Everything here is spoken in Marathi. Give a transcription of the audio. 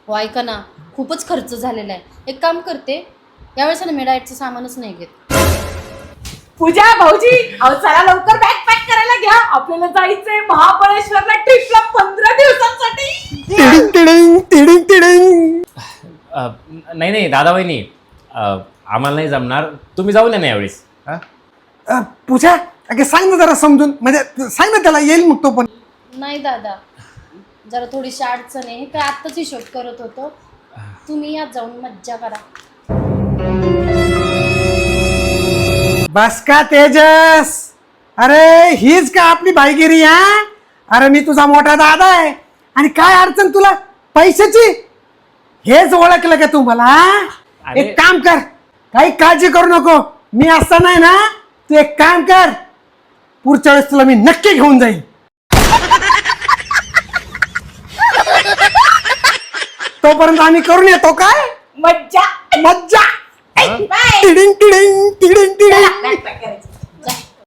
हो ऐका ना, खूपच खर्च झालेला आहे. एक काम करते, यावेळेस ना मी डाएटचं सामानच नाही घेत. पूजा भाऊजी अहो चला लवकर बॅग पॅक करायला घ्या. आपल्याला जायचंय महाबळेश्वरला ट्रिपला 15 दिवसांसाठी. तिडिंग तिडिंग तिडिंग तिडिंग. नाही नाही दादा वहिनी, आम्हाला नाही जमणार. तुम्ही जाऊन या ना यावेळेस. पूजा अगे सांग ना जरा समजून, म्हणजे सांग ना त्याला, येईल मग तो पण. नाही दादा, जरा थोडीशी अडचण आहे. हे काय आत्ताच हिशोब करत होतो. तुम्ही यात जाऊन मज्जा करा. बस का तेजस, अरे हीच का आपली भाईगिरी? हा अरे मी तुझा मोठा दादा आहे आणि काय अडचण तुला पैशाची? हेच ओळखलं का तू मला? एक काम कर, काही काळजी करू नको. मी असताना आहे ना, तू एक काम कर, पुढच्या वेळेस तुला मी नक्की घेऊन जाईन. तोपर्यंत आम्ही करून येतो काय मज्जा मज्जा.